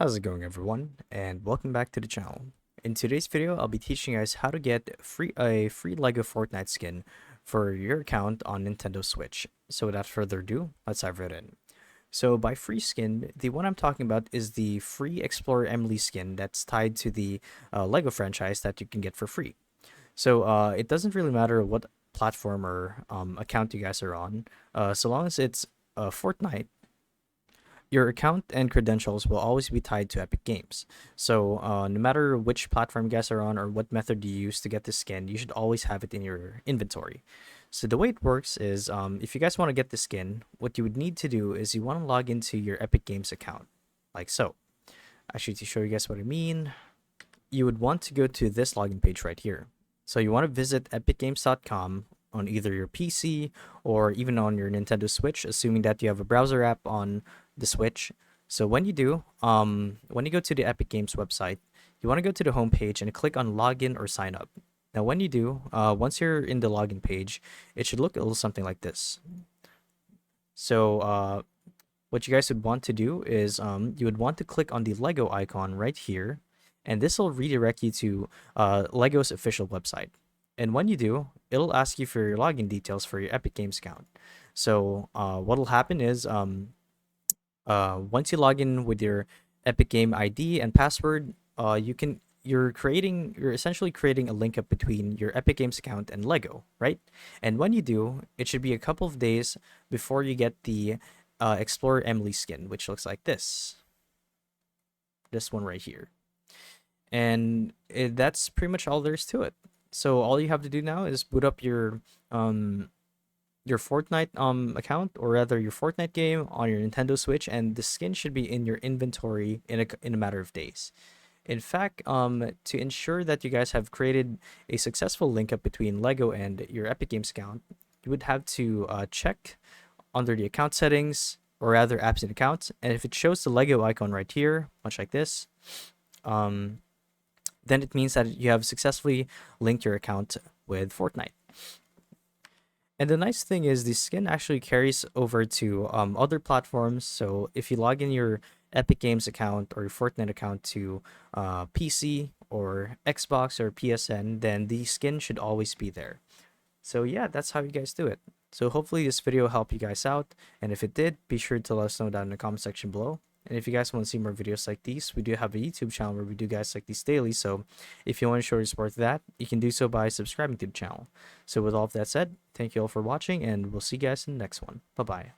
How's it going, everyone, and welcome back to the channel. In today's video, I'll be teaching you guys how to get a free Lego Fortnite skin for your account on Nintendo Switch. So without further ado, let's dive right in. So by free skin, the one I'm talking about is the free Explorer Emily skin that's tied to the Lego franchise that you can get for free. So it doesn't really matter what platform or account you guys are on, so long as it's Fortnite. Your account and credentials will always be tied to Epic Games. So no matter which platform you guys are on or what method you use to get the skin, you should always have it in your inventory. So the way it works is if you guys want to get the skin, what you would need to do is you want to log into your Epic Games account, like so. Actually, to show you guys what I mean, you would want to go to this login page right here. So you want to visit epicgames.com on either your PC or even on your Nintendo Switch, assuming that you have a browser app on the Switch. So when you do, when you go to the Epic Games website, you want to go to the home page and click on login or sign up. Now, when you do, once you're in the login page, it should look a little something like this. So what you guys would want to do is you would want to click on the Lego icon right here, and this will redirect you to Lego's official website. And when you do, it'll ask you for your login details for your Epic Games account. So what'll happen is once you log in with your Epic Game ID and password, you're essentially creating a link up between your Epic Games account and Lego, right? And when you do, it should be a couple of days before you get the Explorer Emily skin, which looks like this one right here. And that's pretty much all there is to it. So all you have to do now is boot up your Fortnite account, or rather your Fortnite game on your Nintendo Switch, and the skin should be in your inventory in a matter of days. In fact, to ensure that you guys have created a successful link up between Lego and your Epic Games account, you would have to check under the account settings, or rather apps and accounts, and if it shows the Lego icon right here, much like this, um, then it means that you have successfully linked your account with Fortnite. And the nice thing is the skin actually carries over to other platforms. So if you log in your Epic Games account or your Fortnite account to PC or Xbox or PSN, then the skin should always be there. So yeah, that's how you guys do it. So hopefully this video helped you guys out. And if it did, be sure to let us know down in the comment section below. And if you guys want to see more videos like these, we do have a YouTube channel where we do guys like these daily. So if you want to show your support to that, you can do so by subscribing to the channel. So with all of that said, thank you all for watching, and we'll see you guys in the next one. Bye-bye.